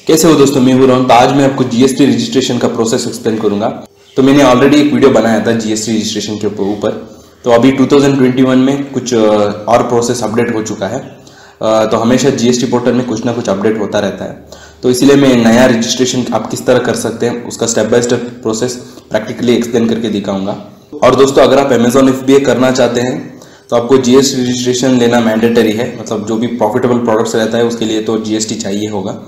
कैसे हो दोस्तों, मैं बुरा हूं। तो आज मैं आपको जीएसटी रजिस्ट्रेशन का प्रोसेस एक्सप्लेन करूंगा। तो मैंने ऑलरेडी एक वीडियो बनाया था जीएसटी रजिस्ट्रेशन के ऊपर। तो अभी 2021 में कुछ और प्रोसेस अपडेट हो चुका है। तो हमेशा जीएसटी पोर्टल में कुछ ना कुछ अपडेट होता रहता है। तो इसीलिए मैं नया रजिस्ट्रेशन आप किस तरह कर सकते हैं उसका step by step process practically explain करके दिखाऊंगा। और दोस्तों, अगर आप अमेजॉन एफबीए करना चाहते हैं तो आपको जीएसटी रजिस्ट्रेशन लेना मैंडेटरी है। मतलब जो भी प्रॉफिटेबल प्रोडक्ट्स रहता है उसके लिए तो जीएसटी चाहिए होगा।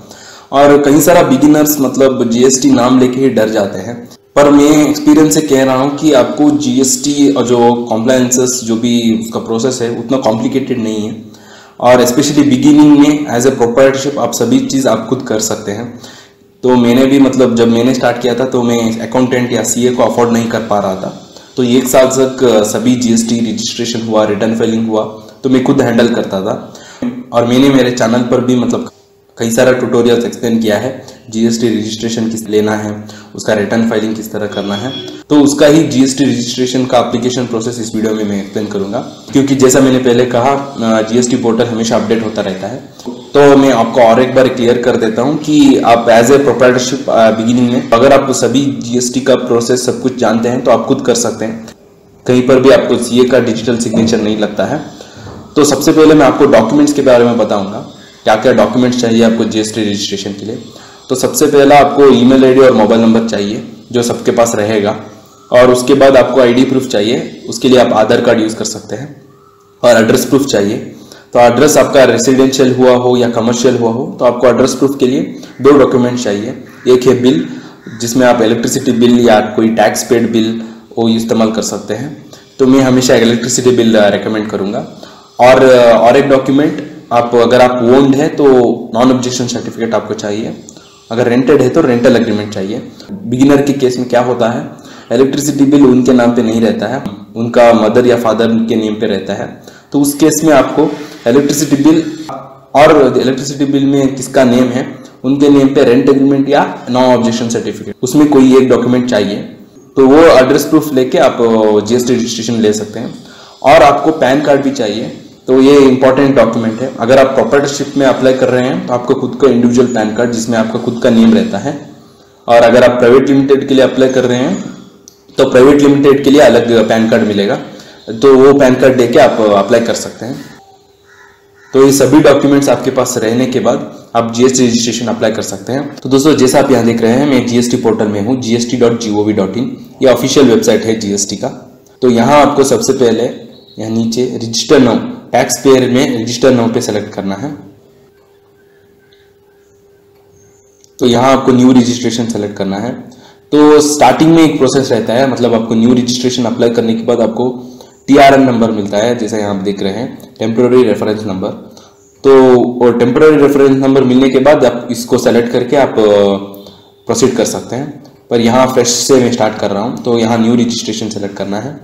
और कई सारा बिगिनर्स मतलब जीएसटी नाम लेके ही डर जाते हैं, पर मैं एक्सपीरियंस से कह रहा हूँ कि आपको जीएसटी और जो कॉम्प्लायंसेस जो भी उसका प्रोसेस है उतना कॉम्प्लिकेटेड नहीं है। और स्पेशली बिगिनिंग में एज ए प्रोप्राइटरशिप आप सभी चीज़ आप खुद कर सकते हैं। तो मैंने भी मतलब जब मैंने स्टार्ट किया था तो मैं अकाउंटेंट या सीए को अफोर्ड नहीं कर पा रहा था। तो एक साल तक सभी जीएसटी रजिस्ट्रेशन हुआ, रिटर्न फाइलिंग हुआ, तो मैं खुद हैंडल करता था। और मैंने मेरे चैनल पर भी मतलब कई सारा ट्यूटोरियल्स एक्सप्लेन किया है जीएसटी रजिस्ट्रेशन किस लेना है, उसका रिटर्न फाइलिंग किस तरह करना है। तो उसका ही जीएसटी रजिस्ट्रेशन का एप्लीकेशन प्रोसेस इस वीडियो में मैं एक्सप्लेन करूंगा, क्योंकि जैसा मैंने पहले कहा जीएसटी पोर्टल हमेशा अपडेट होता रहता है। तो मैं आपको और एक बार क्लियर कर देता हूं कि आप एज ए प्रोप्राइटरशिप बिगिनिंग में अगर आप सभी जीएसटी का प्रोसेस सब कुछ जानते हैं तो आप खुद कर सकते हैं। कहीं पर भी आपको सीए का डिजिटल सिग्नेचर नहीं लगता है। तो सबसे पहले मैं आपको डॉक्यूमेंट्स के बारे में बताऊंगा, क्या क्या डॉक्यूमेंट्स चाहिए आपको जीएसटी रजिस्ट्रेशन के लिए। तो सबसे पहला आपको ईमेल आईडी और मोबाइल नंबर चाहिए जो सबके पास रहेगा। और उसके बाद आपको आईडी प्रूफ चाहिए, उसके लिए आप आधार कार्ड यूज़ कर सकते हैं। और एड्रेस प्रूफ चाहिए। तो एड्रेस आपका रेसिडेंशियल हुआ हो या कमर्शियल हुआ हो तो आपको एड्रेस प्रूफ के लिए दो डॉक्यूमेंट चाहिए। एक है बिल, जिसमें आप इलेक्ट्रिसिटी बिल या कोई टैक्स पेड बिल वो इस्तेमाल कर सकते हैं। तो मैं हमेशा इलेक्ट्रिसिटी बिल रेकमेंड करूँगा। और एक डॉक्यूमेंट, आप अगर आप ओन्ड है तो नॉन ऑब्जेक्शन सर्टिफिकेट आपको चाहिए। अगर रेंटेड है तो रेंटल एग्रीमेंट चाहिए। बिगिनर के केस में क्या होता है, इलेक्ट्रिसिटी बिल उनके नाम पे नहीं रहता है, उनका मदर या फादर के नेम पे रहता है। तो उस केस में आपको इलेक्ट्रिसिटी बिल और इलेक्ट्रिसिटी बिल में किसका नेम है उनके नेम पे रेंट एग्रीमेंट या नॉन ऑब्जेक्शन सर्टिफिकेट, उसमें कोई एक डॉक्यूमेंट चाहिए। तो वो एड्रेस प्रूफ लेके आप जीएसटी रजिस्ट्रेशन ले सकते हैं। और आपको पैन कार्ड भी चाहिए। तो ये इंपॉर्टेंट डॉक्यूमेंट है। अगर आप प्रोप्राइटरशिप में अप्लाई कर रहे हैं तो आपको खुद का इंडिविजुअल पैन कार्ड जिसमें आपका खुद का नेम रहता है। और अगर आप प्राइवेट लिमिटेड के लिए अप्लाई कर रहे हैं तो प्राइवेट लिमिटेड के लिए अलग पैन कार्ड मिलेगा, तो वो पैन कार्ड देके आप अप्लाई कर सकते हैं। तो ये सभी डॉक्यूमेंट्स आपके पास रहने के बाद आप जीएसटी रजिस्ट्रेशन अप्लाई कर सकते हैं। तो दोस्तों, जैसा आप यहाँ देख रहे हैं मैं जीएसटी पोर्टल में हूँ, gst.gov.in। ये ऑफिशियल वेबसाइट है जीएसटी का। तो यहाँ आपको सबसे पहले यहाँ नीचे रजिस्टर नाउ, टैक्स पेयर में रजिस्टर नाउ पे सेलेक्ट करना है। तो यहाँ आपको न्यू रजिस्ट्रेशन सेलेक्ट करना है। तो स्टार्टिंग में एक प्रोसेस रहता है, मतलब आपको न्यू रजिस्ट्रेशन अप्लाई करने के बाद आपको टीआरएन नंबर मिलता है, जैसा यहाँ आप देख रहे हैं, टेम्पररी रेफरेंस नंबर। तो टेम्पररी रेफरेंस नंबर मिलने के बाद आप इसको सेलेक्ट करके आप प्रोसीड कर सकते हैं। पर यहाँ फ्रेश से मैं स्टार्ट कर रहा हूँ। तो यहाँ न्यू रजिस्ट्रेशन सेलेक्ट करना है।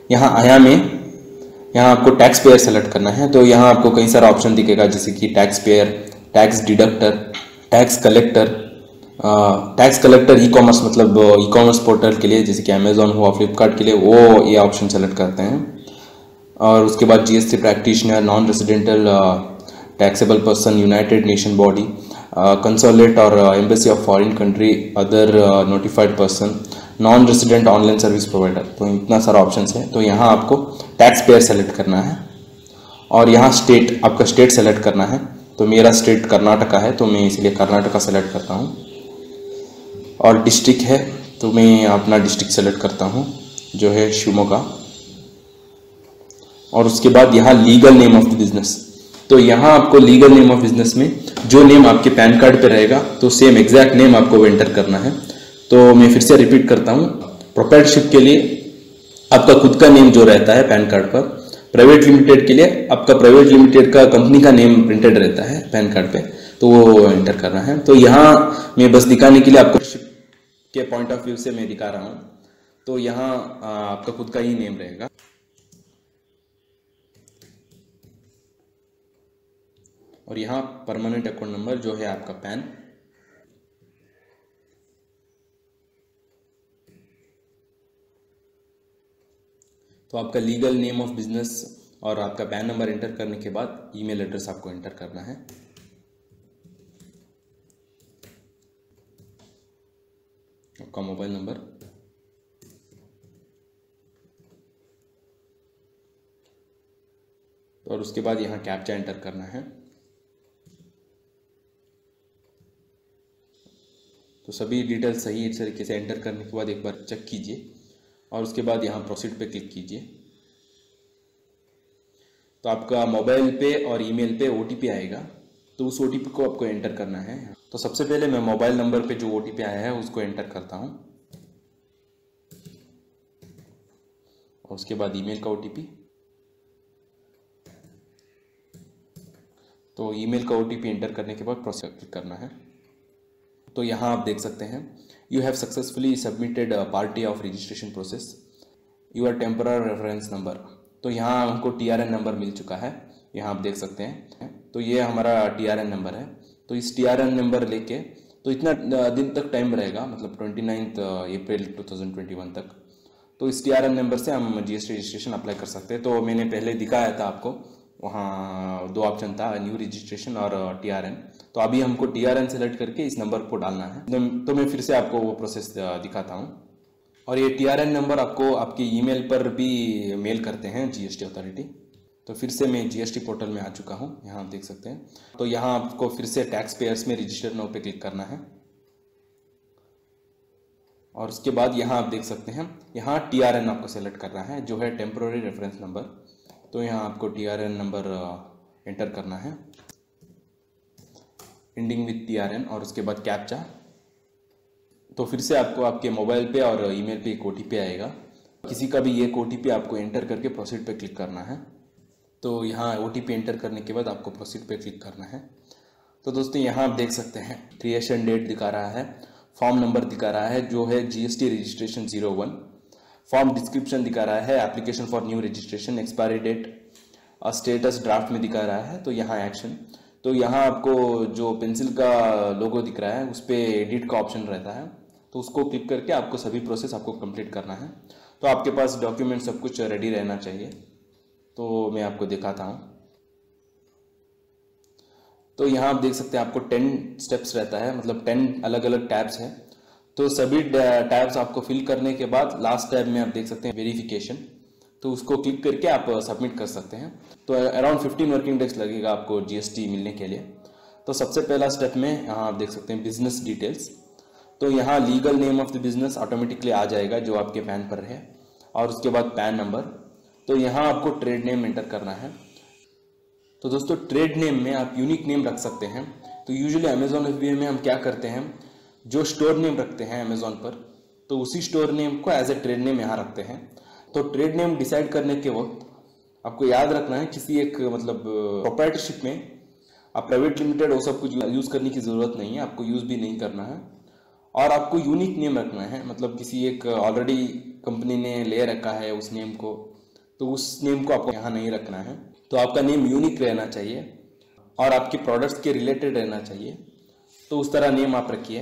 यहाँ आया में यहाँ आपको टैक्स पेयर सेलेक्ट करना है। तो यहाँ आपको कई सारा ऑप्शन दिखेगा, जैसे कि tax payer, tax deductor, tax collector. Tax collector e commerce मतलब ई कॉमर्स पोर्टल के लिए, जैसे कि अमेजॉन हुआ, फ्लिपकार्ट के लिए, वो ये ऑप्शन सेलेक्ट करते हैं। और उसके बाद GST practitioner, non residential taxable person, United Nation body, consulate और embassy of foreign country, other notified person, non resident online service provider. तो इतना सारा ऑप्शन है। तो यहाँ आपको टैक्स पेयर सेलेक्ट करना है। और यहाँ स्टेट, आपका स्टेट सेलेक्ट करना है। तो मेरा स्टेट कर्नाटका है, तो मैं इसलिए कर्नाटका सेलेक्ट करता हूँ। और डिस्ट्रिक्ट है तो मैं अपना डिस्ट्रिक्ट सेलेक्ट करता हूँ जो है शिवमोगा। और उसके बाद यहाँ legal name of the business. तो यहाँ आपको लीगल नेम ऑफ बिजनेस में जो नेम आपके पैन कार्ड पे रहेगा तो सेम एग्जैक्ट नेम आपको एंटर करना है। तो मैं फिर से रिपीट करता हूँ, प्रोप्राइटरशिप के लिए आपका खुद का नेम जो रहता है पैन कार्ड पर, प्राइवेट लिमिटेड के लिए आपका प्राइवेट लिमिटेड का कंपनी का नेम प्रिंटेड रहता है पैन कार्ड पे, तो वो एंटर करना है। तो यहाँ मैं बस दिखाने के लिए आपको के पॉइंट ऑफ व्यू से मैं दिखा रहा हूँ। तो यहाँ आपका खुद का ही नेम रहेगा। और यहाँ परमानेंट अकाउंट नंबर जो है आपका पैन। तो आपका लीगल नेम ऑफ बिजनेस और आपका पैन नंबर एंटर करने के बाद ईमेल एड्रेस आपको एंटर करना है। आपका मोबाइल नंबर, और उसके बाद यहाँ कैप्चा एंटर करना है। तो सभी डिटेल्स सही तरीके से एंटर करने के बाद एक बार चेक कीजिए और उसके बाद यहाँ प्रोसीड पे क्लिक कीजिए। तो आपका मोबाइल पे और ईमेल पे ओटीपी आएगा, तो उस ओटीपी को आपको एंटर करना है। तो सबसे पहले मैं मोबाइल नंबर पे जो ओटीपी आया है उसको एंटर करता हूँ, और उसके बाद ईमेल का ओटीपी। तो ईमेल का ओटीपी एंटर करने के बाद प्रोसीड क्लिक करना है। तो यहाँ आप देख सकते हैं, you have successfully submitted party of registration process your temporary reference number. तो यहाँ हमको TRN नंबर मिल चुका है, यहाँ आप देख सकते हैं। तो ये हमारा TRN नंबर है। तो इस TRN नंबर लेके तो इतना दिन तक टाइम रहेगा, मतलब 29 अप्रैल 2021 तक। तो इस TRN नंबर से हम GST रजिस्ट्रेशन अप्लाई कर सकते हैं। तो मैंने पहले दिखाया था आपको, वहाँ दो ऑप्शन था, न्यू रजिस्ट्रेशन और TRN। तो अभी हमको TRN सेलेक्ट करके इस नंबर को डालना है। तो मैं फिर से आपको वो प्रोसेस दिखाता हूँ। और ये TRN नंबर आपको आपके ईमेल पर भी मेल करते हैं GST अथॉरिटी। तो फिर से मैं GST पोर्टल में आ चुका हूँ, यहाँ आप देख सकते हैं। तो यहाँ आपको फिर से टैक्स पेयर्स में रजिस्टर नाउ पे क्लिक करना है, और उसके बाद यहाँ आप देख सकते हैं, यहाँ TRN आपको सेलेक्ट करना है जो है टेम्पररी रेफरेंस नंबर। तो यहाँ आपको TRN नंबर एंटर करना है, एंडिंग विथ TRN, और उसके बाद कैप्चा। तो फिर से आपको आपके मोबाइल पे और ईमेल पे एक OTP आएगा, किसी का भी एक OTP आपको एंटर करके प्रोसीड पे क्लिक करना है। तो यहाँ OTP एंटर करने के बाद आपको प्रोसीड पे क्लिक करना है। तो दोस्तों यहाँ आप देख सकते हैं, क्रिएशन डेट दिखा रहा है, फॉर्म नंबर दिखा रहा है जो है GST रजिस्ट्रेशन 01, फॉर्म डिस्क्रिप्शन दिखा रहा है application for new registration, expiry date और स्टेटस ड्राफ्ट में दिखा रहा है। तो यहाँ एक्शन, तो यहाँ आपको जो पेंसिल का लोगो दिख रहा है उस पर एडिट का ऑप्शन रहता है, तो उसको क्लिक करके आपको सभी प्रोसेस आपको कंप्लीट करना है। तो आपके पास डॉक्यूमेंट सब कुछ रेडी रहना चाहिए। तो मैं आपको दिखाता हूँ। तो यहाँ आप देख सकते हैं आपको 10 स्टेप्स रहता है, मतलब 10 अलग अलग टैब्स हैं। तो सभी टैब्स आपको फिल करने के बाद लास्ट टैब में आप देख सकते हैं वेरिफिकेशन, तो उसको क्लिक करके आप सबमिट कर सकते हैं। तो अराउंड 15 वर्किंग डेज लगेगा आपको GST मिलने के लिए। तो सबसे पहला स्टेप में यहाँ आप देख सकते हैं बिजनेस डिटेल्स। तो यहाँ legal name of the business automatically आ जाएगा जो आपके पैन पर है, और उसके बाद पैन नंबर। तो यहाँ आपको ट्रेड नेम एंटर करना है। तो दोस्तों ट्रेड नेम में आप यूनिक नेम रख सकते हैं। तो यूजुअली अमेजॉन FBA में हम क्या करते हैं, जो स्टोर नेम रखते हैं अमेजॉन पर, तो उसी स्टोर नेम को एज ए ट्रेड नेम यहाँ रखते हैं। तो ट्रेड नेम डिसाइड करने के वक्त आपको याद रखना है, किसी एक मतलब प्रोप्राइटरशिप में आप प्राइवेट लिमिटेड वो सब कुछ यूज करने की जरूरत नहीं है, आपको यूज भी नहीं करना है। और आपको यूनिक नेम रखना है, मतलब किसी एक ऑलरेडी कंपनी ने ले रखा है उस नेम को, तो उस नेम को आपको यहाँ नहीं रखना है। तो आपका नेम यूनिक रहना चाहिए और आपके प्रोडक्ट्स के रिलेटेड रहना चाहिए। तो उस तरह नेम आप रखिए।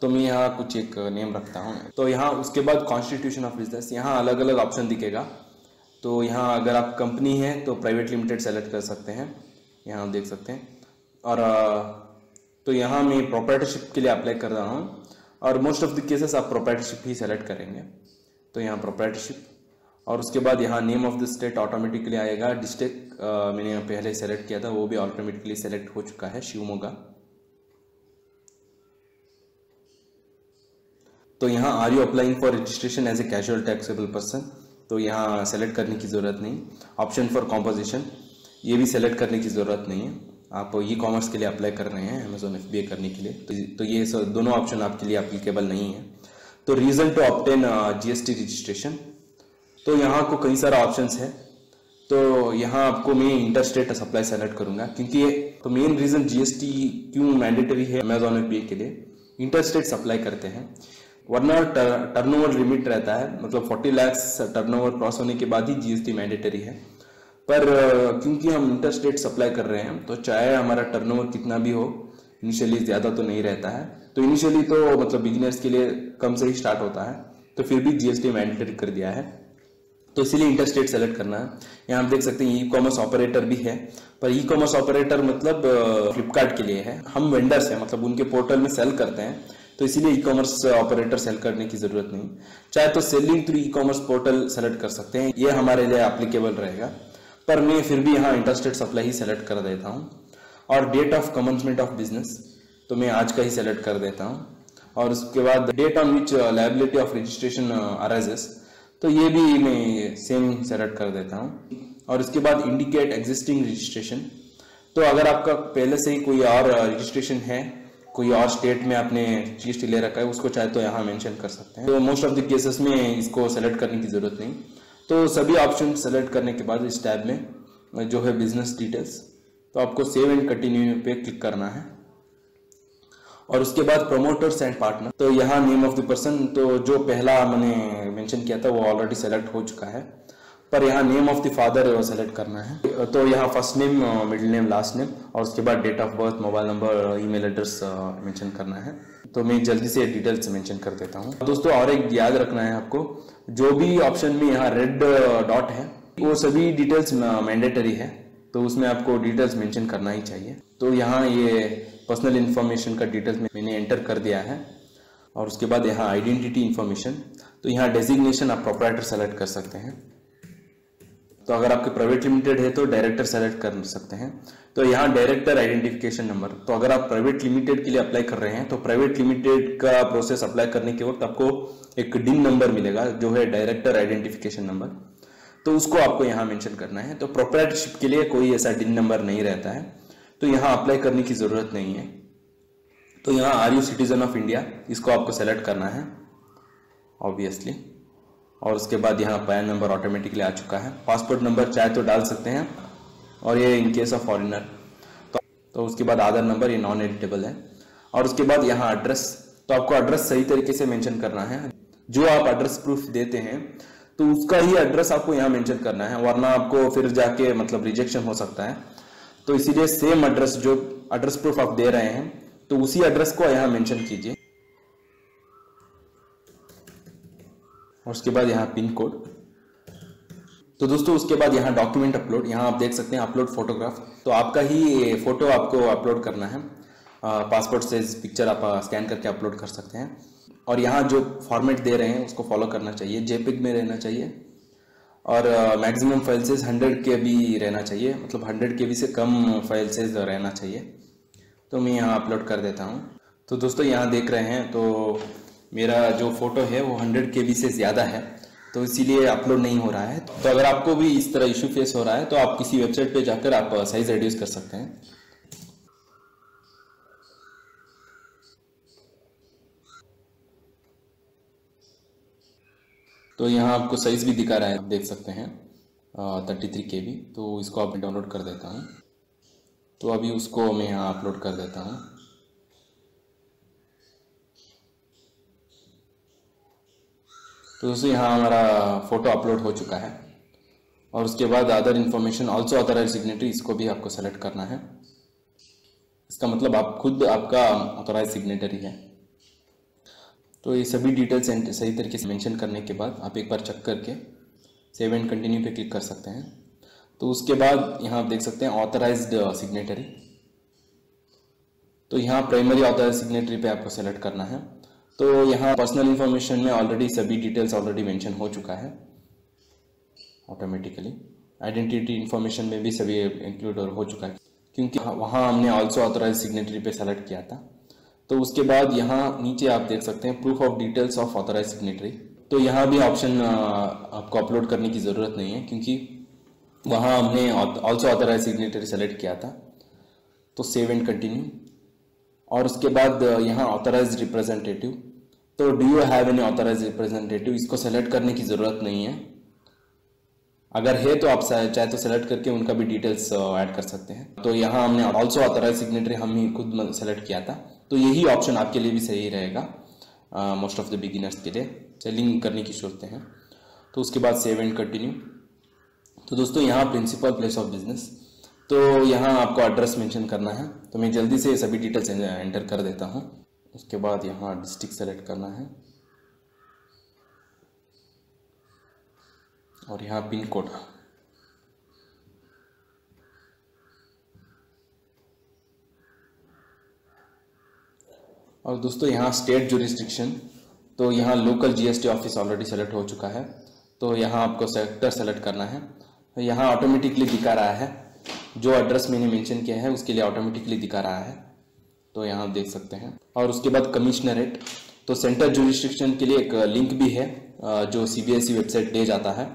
तो मैं यहाँ कुछ एक नेम रखता हूँ। तो यहाँ उसके बाद कॉन्स्टिट्यूशन ऑफ बिजनेस, यहाँ अलग अलग ऑप्शन दिखेगा। तो यहाँ अगर आप कंपनी है तो प्राइवेट लिमिटेड सेलेक्ट कर सकते हैं, यहाँ आप देख सकते हैं। और तो यहाँ मैं प्रोप्राइटरशिप के लिए अप्लाई कर रहा हूँ, और मोस्ट ऑफ द केसेस आप प्रोप्राइटरशिप ही सेलेक्ट करेंगे। तो यहाँ प्रोप्राइटरशिप, और उसके बाद यहाँ name of the state automatically आएगा। डिस्ट्रिक्ट मैंने पहले सेलेक्ट किया था, वो भी ऑटोमेटिकली सेलेक्ट हो चुका है, शिवमोगा। तो यहाँ are you applying for registration as a casual taxable person, तो यहाँ सेलेक्ट करने की ज़रूरत नहीं। ऑप्शन फॉर कॉम्पोजिशन, ये भी सेलेक्ट करने की ज़रूरत नहीं है। आप ई-कॉमर्स के लिए अप्लाई कर रहे हैं अमेजॉन FBA करने के लिए, तो ये दोनों ऑप्शन आपके लिए एप्लीकेबल नहीं है। तो reason to obtain GST registration, तो यहाँ को कई सारा ऑप्शंस है। तो यहाँ आपको मैं इंटरस्टेट सप्लाई सेलेक्ट करूंगा, क्योंकि तो मेन रीज़न GST क्यों मैंडेटरी है अमेजॉन FBA के लिए, इंटरस्टेट सप्लाई करते हैं, वरना टर्नओवर लिमिट रहता है, मतलब 40 लाख टर्नओवर क्रॉस होने के बाद ही GST मैंडेटरी है। पर क्योंकि हम इंटरस्टेट सप्लाई कर रहे हैं, तो चाहे हमारा टर्नओवर कितना भी हो, इनिशियली ज़्यादा तो नहीं रहता है। तो इनिशियली तो मतलब बिगिनर्स के लिए कम से ही स्टार्ट होता है, तो फिर भी GST मैंडेटरी कर दिया है, तो इसीलिए इंटरस्टेट सेलेक्ट करना है। यहाँ आप देख सकते हैं ई-कॉमर्स ऑपरेटर भी है, पर ई-कॉमर्स ऑपरेटर मतलब फ्लिपकार्ट के लिए है। हम वेंडर्स हैं, मतलब उनके पोर्टल में सेल करते हैं, तो इसीलिए ई कॉमर्स ऑपरेटर सेल करने की जरूरत नहीं। चाहे तो selling through e commerce portal select कर सकते हैं, ये हमारे लिए एप्लीकेबल रहेगा, पर मैं फिर भी यहाँ इंटरस्टेड सप्लाई ही सेलेक्ट कर देता हूँ। और date of commencement of business तो मैं आज का ही सेलेक्ट कर देता हूँ। और उसके बाद date on which liability of registration arises, तो ये भी मैं सेम सेलेक्ट कर देता हूँ। और इसके बाद इंडिकेट एग्जिस्टिंग रजिस्ट्रेशन, तो अगर आपका पहले से ही कोई और रजिस्ट्रेशन है, कोई और स्टेट में आपने जीएसटी ले रखा है, उसको चाहे तो यहाँ मेंशन कर सकते हैं। तो मोस्ट ऑफ द केसेस में इसको सेलेक्ट करने की जरूरत नहीं। तो सभी ऑप्शन सेलेक्ट करने के बाद इस टैब में जो है बिजनेस डिटेल्स, तो आपको सेव एंड कंटिन्यू पे क्लिक करना है। और उसके बाद प्रमोटर्स एंड पार्टनर, तो यहाँ नेम ऑफ द पर्सन, तो जो पहला मैंने मेंशन किया था वो ऑलरेडी सेलेक्ट हो चुका है, पर यहाँ name of the father select करना है। तो यहाँ first name, middle name, last name, और उसके बाद date of birth, mobile number, email address mention करना है। तो मैं जल्दी से डिटेल्स मेंशन कर देता हूँ। दोस्तों और एक याद रखना है आपको, जो भी ऑप्शन में यहाँ रेड डॉट है वो सभी डिटेल्स मैंडेटरी है, तो उसमें आपको डिटेल्स मेंशन करना ही चाहिए। तो यहाँ ये पर्सनल इन्फॉर्मेशन का डिटेल्स मैंने एंटर कर दिया है। और उसके बाद यहाँ आइडेंटिटी इन्फॉर्मेशन, तो यहाँ डेजिग्नेशन आप प्रोप्राइटर सेलेक्ट कर सकते हैं। तो अगर आपके प्राइवेट लिमिटेड है तो डायरेक्टर सेलेक्ट कर सकते हैं। तो यहाँ डायरेक्टर आइडेंटिफिकेशन नंबर, तो अगर आप प्राइवेट लिमिटेड के लिए अप्लाई कर रहे हैं तो प्राइवेट लिमिटेड का प्रोसेस अप्लाई करने के वक्त आपको एक डिन नंबर मिलेगा जो है डायरेक्टर आइडेंटिफिकेशन नंबर, तो उसको आपको यहाँ मेंशन करना है। तो प्रोप्राइटरशिप के लिए कोई ऐसा डिन नंबर नहीं रहता है, तो यहाँ अप्लाई करने की जरूरत नहीं है। तो यहाँ are you citizen of India, इसको आपको सेलेक्ट करना है ऑब्वियसली। और उसके बाद यहाँ पैन नंबर ऑटोमेटिकली आ चुका है। पासपोर्ट नंबर चाहे तो डाल सकते हैं, और ये इन केस ऑफ फॉरेनर। तो उसके बाद आधार नंबर, ये नॉन एडिटेबल है। और उसके बाद यहाँ एड्रेस, तो आपको एड्रेस सही तरीके से मेंशन करना है। जो आप एड्रेस प्रूफ देते हैं तो उसका ही एड्रेस आपको यहाँ मेंशन करना है, वरना आपको फिर जाके मतलब रिजेक्शन हो सकता है। तो इसीलिए सेम एड्रेस, जो एड्रेस प्रूफ आप दे रहे हैं तो उसी एड्रेस को यहाँ मेंशन कीजिए। और उसके बाद यहाँ पिन कोड। तो दोस्तों उसके बाद यहाँ डॉक्यूमेंट अपलोड, यहाँ आप देख सकते हैं अपलोड फोटोग्राफ, तो आपका ही फोटो आपको अपलोड करना है। पासपोर्ट साइज पिक्चर आप स्कैन करके अपलोड कर सकते हैं। और यहाँ जो फॉर्मेट दे रहे हैं उसको फॉलो करना चाहिए, जेपिग में रहना चाहिए। और मैक्सिमम फाइल साइज 100 KB रहना चाहिए, मतलब 100 KB से कम फाइल साइज रहना चाहिए। तो मैं यहाँ अपलोड कर देता हूँ। तो दोस्तों यहाँ देख रहे हैं, तो मेरा जो फोटो है वो 100 KB से ज़्यादा है, तो इसीलिए अपलोड नहीं हो रहा है। तो अगर आपको भी इस तरह इशू फेस हो रहा है तो आप किसी वेबसाइट पे जाकर आप साइज रिड्यूस कर सकते हैं। तो यहाँ आपको साइज भी दिखा रहा है, आप देख सकते हैं 33 KB। तो इसको आप डाउनलोड कर देता हूँ। तो अभी उसको मैं यहाँ अपलोड कर देता हूँ। तो दोस्तों यहाँ हमारा फोटो अपलोड हो चुका है। और उसके बाद other information also authorise signatory, इसको भी आपको सेलेक्ट करना है। इसका मतलब आप खुद आपका ऑथराइज सिग्नेटरी है। तो ये सभी डिटेल्स सही तरीके से मेंशन करने के बाद आप एक बार चेक करके सेव एंड कंटिन्यू पे क्लिक कर सकते हैं। तो उसके बाद यहाँ आप देख सकते हैं ऑथराइज्ड सिग्नेटरी, तो यहाँ प्राइमरी ऑथराइज सिग्नेटरी पे आपको सेलेक्ट करना है। तो यहाँ पर्सनल इन्फॉर्मेशन में ऑलरेडी सभी डिटेल्स ऑलरेडी मेंशन हो चुका है ऑटोमेटिकली। आइडेंटिटी इन्फॉर्मेशन में भी सभी इंक्लूड हो चुका है, क्योंकि वहाँ हमने ऑल्सो ऑथराइज सिग्नेटरी पे सेलेक्ट किया था। तो उसके बाद यहाँ नीचे आप देख सकते हैं proof of details of authorise signatory, तो यहाँ भी ऑप्शन आपको अपलोड करने की ज़रूरत नहीं है, क्योंकि वहाँ हमने ऑल्सो ऑथराइज सिग्नेटरी सेलेक्ट किया था। तो सेव एंड कंटिन्यू। और उसके बाद यहाँ ऑथराइज रिप्रेजेंटेटिव, तो do you have any authorise representative, इसको सेलेक्ट करने की ज़रूरत नहीं है। अगर है तो आप चाहे तो सेलेक्ट करके उनका भी डिटेल्स ऐड कर सकते हैं। तो यहाँ हमने ऑल्सो ऑथराइज सिग्नेटरी हम ही खुद सेलेक्ट किया था, तो यही ऑप्शन आपके लिए भी सही रहेगा मोस्ट ऑफ द बिगिनर्स के लिए सेलिंग करने की सोचते हैं। तो उसके बाद सेव एंड कंटिन्यू। तो दोस्तों यहाँ प्रिंसिपल प्लेस ऑफ बिजनेस, तो यहाँ आपको एड्रेस मेंशन करना है। तो मैं जल्दी से सभी डिटेल्स एंटर कर देता हूँ। उसके बाद यहाँ डिस्ट्रिक्ट सेलेक्ट करना है और यहाँ पिन कोड। और दोस्तों यहाँ स्टेट जुरिस्डिक्शन, तो यहाँ local GST office already select हो चुका है, तो यहाँ आपको सेक्टर सेलेक्ट करना है। तो यहाँ ऑटोमेटिकली दिखा रहा है, जो एड्रेस मैंने मेंशन किया है उसके लिए ऑटोमेटिकली दिखा रहा है, तो यहाँ आप देख सकते हैं। और उसके बाद कमिश्नरेट, तो सेंटर जुरिस्डिक्शन के लिए एक लिंक भी है जो सीबीएसई वेबसाइट ले जाता है,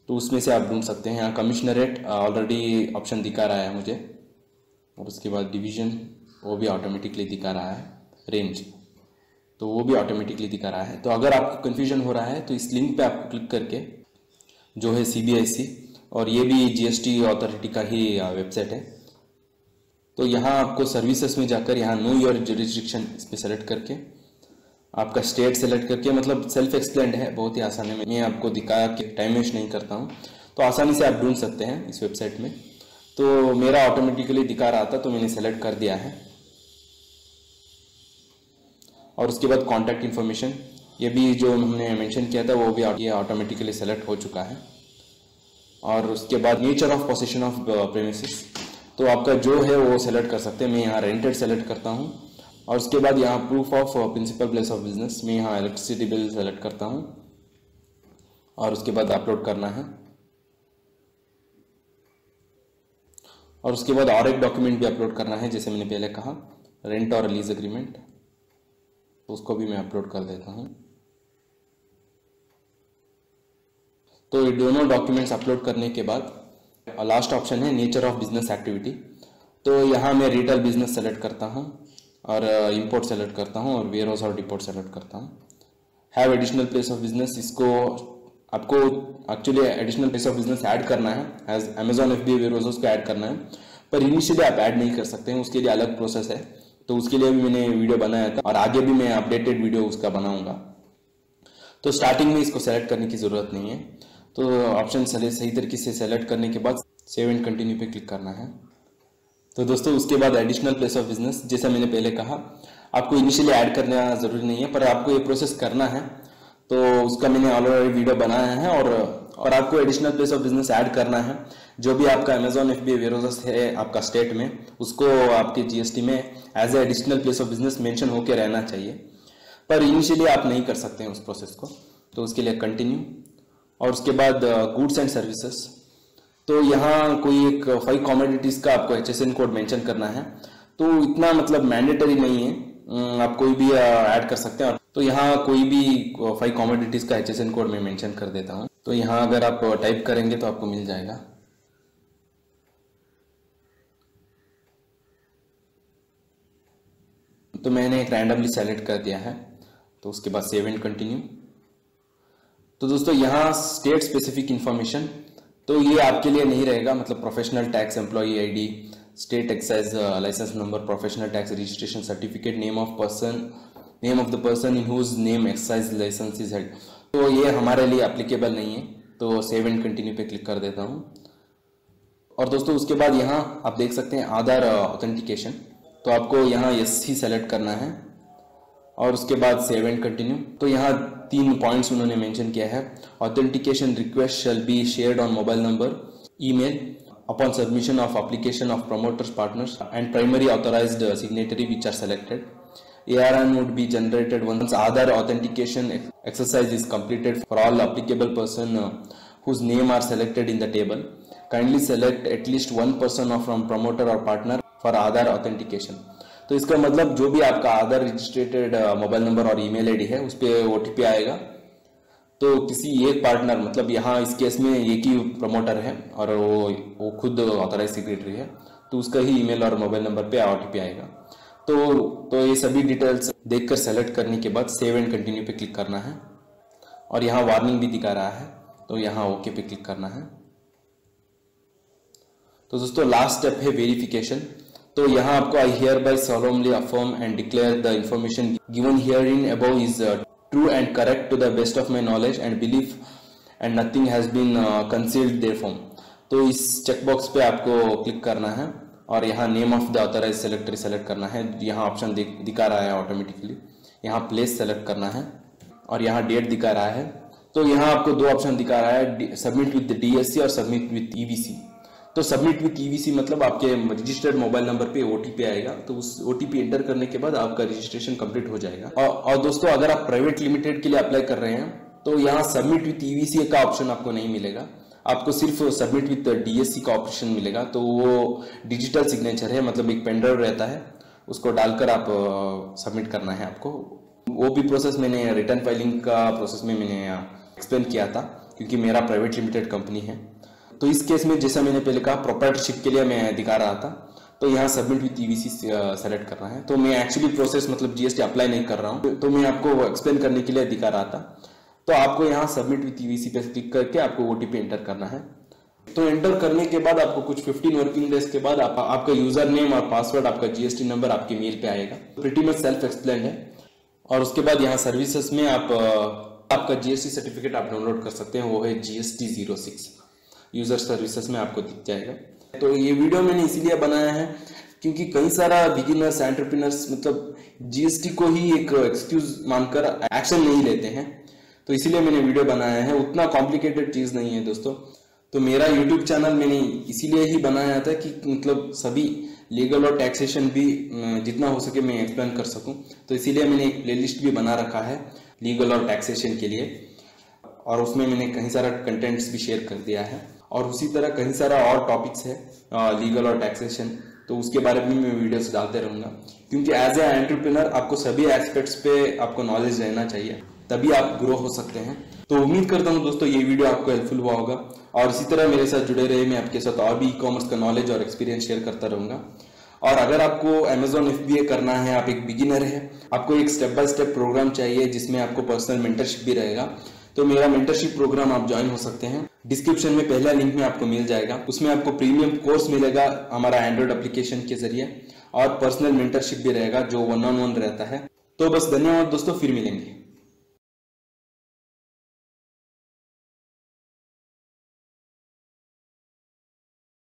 तो उसमें से आप ढूंढ सकते हैं। यहाँ कमिश्नरेट ऑलरेडी ऑप्शन दिखा रहा है मुझे, और उसके बाद डिवीजन वो भी ऑटोमेटिकली दिखा रहा है, रेंज तो वो भी ऑटोमेटिकली दिखा रहा है। तो अगर आपको कन्फ्यूजन हो रहा है तो इस लिंक पे आपको क्लिक करके, जो है सीबीएसई और ये भी जीएसटी अथॉरिटी का ही वेबसाइट है, तो यहाँ आपको सर्विसेज में जाकर यहाँ नो योर जुरिस्डिक्शन इस पर सेलेक्ट करके आपका स्टेट सेलेक्ट करके, मतलब सेल्फ एक्सप्लेन्ड है, बहुत ही आसानी में मैं आपको दिखा के टाइम वेस्ट नहीं करता हूँ, तो आसानी से आप ढूंढ सकते हैं इस वेबसाइट में। तो मेरा ऑटोमेटिकली दिखा रहा था तो मैंने सेलेक्ट कर दिया है। और उसके बाद कॉन्टैक्ट इन्फॉर्मेशन, ये भी जो हमने मेंशन किया था वो भी ये ऑटोमेटिकली सेलेक्ट हो चुका है। और उसके बाद nature of possession of premises, तो आपका जो है वो सेलेक्ट कर सकते हैं। मैं यहाँ रेंटेड सेलेक्ट करता हूँ। और उसके बाद यहाँ proof of principal place of business, मैं यहाँ इलेक्ट्रिसिटी बिल सेलेक्ट करता हूँ और उसके बाद अपलोड करना है। और उसके बाद और एक डॉक्यूमेंट भी अपलोड करना है, जैसे मैंने पहले कहा रेंट और लीज एग्रीमेंट, तो उसको भी मैं अपलोड कर देता हूँ। तो ये दोनों डॉक्यूमेंट्स अपलोड करने के बाद लास्ट ऑप्शन है नेचर ऑफ बिजनेस एक्टिविटी, तो यहाँ मैं रिटेल बिजनेस सेलेक्ट करता हूँ और इंपोर्ट सेलेक्ट करता हूँ और वेयर हाउस और डिपोर्ट सेलेक्ट करता हूँ। Have additional place of business, इसको आपको actually additional place of business add करना है, as Amazon FBA warehouse को ऐड करना है, पर इनिशियली आप ऐड नहीं कर सकते हैं, उसके लिए अलग प्रोसेस है। तो उसके लिए भी मैंने वीडियो बनाया था और आगे भी मैं अपडेटेड वीडियो उसका बनाऊंगा। तो स्टार्टिंग में इसको सेलेक्ट करने की जरूरत नहीं है। तो ऑप्शन सही तरीके से सेलेक्ट करने के बाद सेव एंड कंटिन्यू पे क्लिक करना है। तो दोस्तों उसके बाद एडिशनल प्लेस ऑफ बिजनेस, जैसा मैंने पहले कहा आपको इनिशियली ऐड करना जरूरी नहीं है, पर आपको ये प्रोसेस करना है, तो उसका मैंने ऑलरेडी वीडियो बनाया है। और आपको additional place of business add करना है, जो भी आपका अमेजॉन FBA वेयर हाउस है आपका स्टेट में, उसको आपके जीएसटी में as a additional place of business mention होकर रहना चाहिए, पर इनिशियली आप नहीं कर सकते हैं उस प्रोसेस को। तो उसके लिए कंटिन्यू। और उसके बाद गुड्स एंड सर्विसेज, तो यहाँ कोई एक 5 कमोडिटीज का आपको HSN कोड मेंशन करना है, तो इतना मतलब मैंडेटरी नहीं है, आप कोई भी ऐड कर सकते हैं। तो यहाँ कोई भी 5 कमोडिटीज का HSN कोड मैं मेंशन कर देता हूँ, तो यहाँ अगर आप टाइप करेंगे तो आपको मिल जाएगा। तो मैंने एक रैंडमली सेलेक्ट कर दिया है, तो उसके बाद सेव एंड कंटिन्यू। तो दोस्तों यहाँ स्टेट स्पेसिफिक इंफॉर्मेशन, तो ये आपके लिए नहीं रहेगा, मतलब professional tax employee ID, state excise licence number, professional tax registration certificate, name of the person in whose name excise licence is held, तो ये हमारे लिए एप्लीकेबल नहीं है। तो सेव एंड कंटिन्यू पे क्लिक कर देता हूँ। और दोस्तों उसके बाद यहाँ आप देख सकते हैं आधार ऑथेंटिकेशन, तो आपको यहाँ SC सेलेक्ट करना है और उसके बाद सेव एंड कंटिन्यू। तो यहाँ 3 पॉइंट्स उन्होंने मेंशन किया है। Authentication request shall be shared on mobile number, email upon submission of application of promoters, partners and primary authorized signatory which are selected. ARN would be generated once Aadhaar authentication exercise is completed for all applicable person whose name are selected in the table. Kindly select at least one person from promoter or partner for Aadhaar authentication. तो इसका मतलब जो भी आपका आधार registered mobile number और email ID है उस पर OTP आएगा, तो किसी एक पार्टनर, मतलब यहाँ इस केस में एक ही प्रमोटर है और वो खुद ऑथराइज सिग्नेटरी है, तो उसका ही ईमेल और मोबाइल नंबर पे OTP आएगा। तो ये सभी डिटेल्स देखकर सेलेक्ट करने के बाद सेव एंड कंटिन्यू पे क्लिक करना है। और यहाँ वार्निंग भी दिखा रहा है, तो यहाँ ओके पे क्लिक करना है। तो दोस्तों लास्ट स्टेप है वेरिफिकेशन। तो यहाँ आपको I hear bye solemnly affirm and declare the information given herein above is true and correct to the best of my knowledge and belief and nothing has been concealed therefrom। तो इस checkbox पे आपको click करना है और यहाँ name of the authorize signatory select करना है। यहाँ ऑप्शन दिखा रहा है ऑटोमेटिकली, यहाँ प्लेस सेलेक्ट करना है और यहाँ डेट दिखा रहा है। तो यहाँ आपको 2 ऑप्शन दिखा रहा है, सबमिट विद DSC और सबमिट विद EBC। तो सबमिट विथ ईवीसी मतलब आपके रजिस्टर्ड मोबाइल नंबर पे ओटीपी आएगा, तो उस ओटीपी एंटर करने के बाद आपका रजिस्ट्रेशन कंप्लीट हो जाएगा। और दोस्तों अगर आप प्राइवेट लिमिटेड के लिए अप्लाई कर रहे हैं तो यहाँ सबमिट विथ ईवीसी का ऑप्शन आपको नहीं मिलेगा, आपको सिर्फ सबमिट विथ डीएससी का ऑप्शन मिलेगा। तो वो डिजिटल सिग्नेचर है, मतलब एक पेन ड्राइव रहता है, उसको डालकर आप सबमिट करना है आपको। वो भी प्रोसेस मैंने रिटर्न फाइलिंग का प्रोसेस में मैंने एक्सप्लेन किया था, क्योंकि मेरा प्राइवेट लिमिटेड कंपनी है। तो इस केस में जैसा मैंने पहले कहा प्रोप्राइटरशिप के लिए मैं दिखा रहा था, तो यहाँ सबमिट विथ ईवीसी सेलेक्ट करना है। तो मैं एक्चुअली प्रोसेस मतलब जीएसटी अप्लाई नहीं कर रहा हूँ, तो मैं आपको एक्सप्लेन करने के लिए दिखा रहा था। तो आपको यहाँ सबमिट विथ ईवीसी पे क्लिक करके आपको ओटीपी एंटर करना है। तो एंटर करने के बाद आपको कुछ 15 वर्किंग डेज के बाद आपका यूजर नेम और पासवर्ड, आपका जीएसटी नंबर आपके मेल पे आएगा। प्रीटी मच सेल्फ एक्सप्लेन है। और उसके बाद यहाँ सर्विसेज में आपका जीएसटी सर्टिफिकेट आप डाउनलोड कर सकते हैं, वो है GST 06 यूजर सर्विसेज में आपको दिख जाएगा। तो ये वीडियो मैंने इसीलिए बनाया है क्योंकि कई सारा बिगिनर्स एंटरप्रेन्योर्स मतलब जीएसटी को ही एक एक्सक्यूज मानकर एक्शन नहीं लेते हैं, तो इसीलिए मैंने वीडियो बनाया है। उतना कॉम्प्लिकेटेड चीज नहीं है दोस्तों। तो मेरा यूट्यूब चैनल मैंने इसीलिए ही बनाया था कि मतलब सभी लीगल और टैक्सेशन भी जितना हो सके मैं एक्सप्लेन कर सकूं। तो इसीलिए मैंने एक प्लेलिस्ट भी बना रखा है लीगल और टैक्सेशन के लिए, और उसमें मैंने कई सारा कंटेंट्स भी शेयर कर दिया है। और उसी तरह कई सारा और टॉपिक्स है लीगल और टैक्सेशन, तो उसके बारे में मैं वीडियोस डालते रहूंगा, क्योंकि एज ए एंटरप्रेन्योर आपको सभी एस्पेक्ट्स पे आपको नॉलेज रहना चाहिए, तभी आप ग्रो हो सकते हैं। तो उम्मीद करता हूं दोस्तों ये वीडियो आपको हेल्पफुल हुआ होगा, और इसी तरह मेरे साथ जुड़े रहे। मैं आपके साथ और भी ई-कॉमर्स का नॉलेज और एक्सपीरियंस शेयर करता रहूंगा। और अगर आपको Amazon FBA करना है, आप एक बिगिनर है, आपको एक स्टेप बाय स्टेप प्रोग्राम चाहिए जिसमें आपको पर्सनल मेंटरशिप भी रहेगा, तो मेरा मेंटरशिप प्रोग्राम आप ज्वाइन हो सकते हैं। डिस्क्रिप्शन में पहला लिंक में आपको मिल जाएगा, उसमें आपको प्रीमियम कोर्स मिलेगा हमारा एंड्रॉइड एप्लीकेशन के जरिए, और पर्सनल मेंटरशिप भी रहेगा जो 1-on-1 रहता है। तो बस धन्यवाद दोस्तों, फिर मिलेंगे।